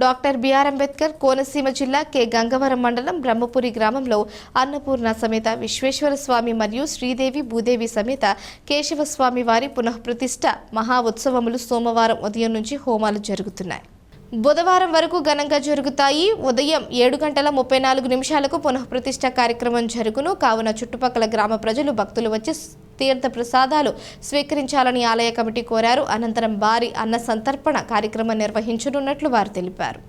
Doctor BR Ambedkar Konaseema జిల్లా K Gangavaram మండలం బ్రహ్మపురి గ్రామంలో అన్నపూర్ణ సమేత విశ్వేశ్వర స్వామి మరియు శ్రీదేవి భూదేవి సమేత కేశవస్వామి వారి పునఃప్రతిష్ఠ మహా ఉత్సవములు సోమవారం ఉదయం నుంచి హోమాలు జరుగుతున్నాయి. బుధవారం వరకు ఘనంగా జరుగుతాయి. ఉదయం 7:34 పునఃప్రతిష్ఠ కార్యక్రమం జరుగును. కావున చుట్టుపక్కల గ్రామ ప్రజలు భక్తులు వచ్చి తీర్థ ప్రసాదాలు స్వీకరించాలని ఆలయ కమిటీ కోరారు. అనంతరం భారీ అన్న సంతర్పణ కార్యక్రమం నిర్వహించనున్నట్లు వారు తెలిపారు.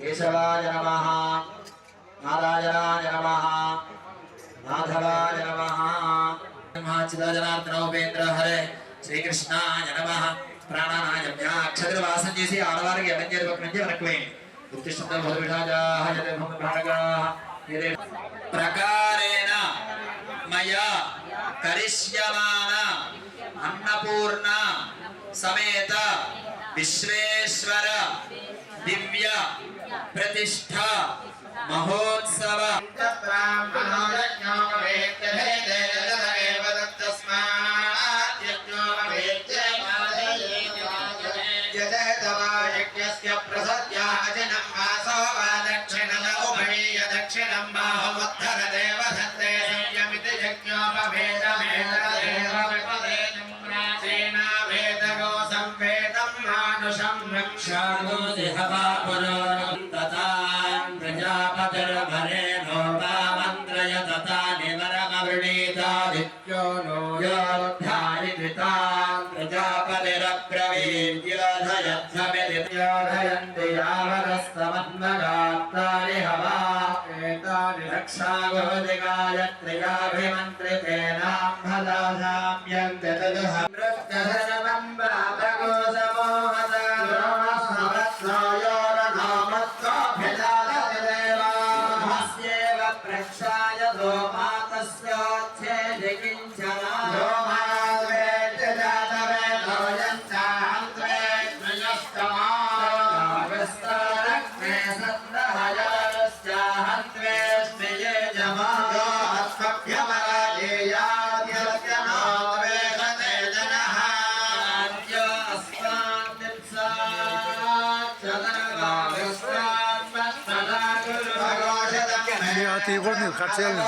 కేశవాయ నమః, నారాయణాయ నమః, మాధవాయ నమః, చిదాజనార్దనోపేంద్ర హరే శ్రీకృష్ణాయ నమః. ప్రాణానాయ అక్షతలు వాసన చేసి ఆడవారికి ఎడంచేరి పక్క నుంచి వెనక్కి వేయండి. ప్రకారేణ మయా కరిష్యమాన అన్నపూర్ణ సమేత విశ్వేశ్వర దివ్య ప్రతిష్ఠ మహోత్సవ తీయకూడదు కట్ చేయాలి.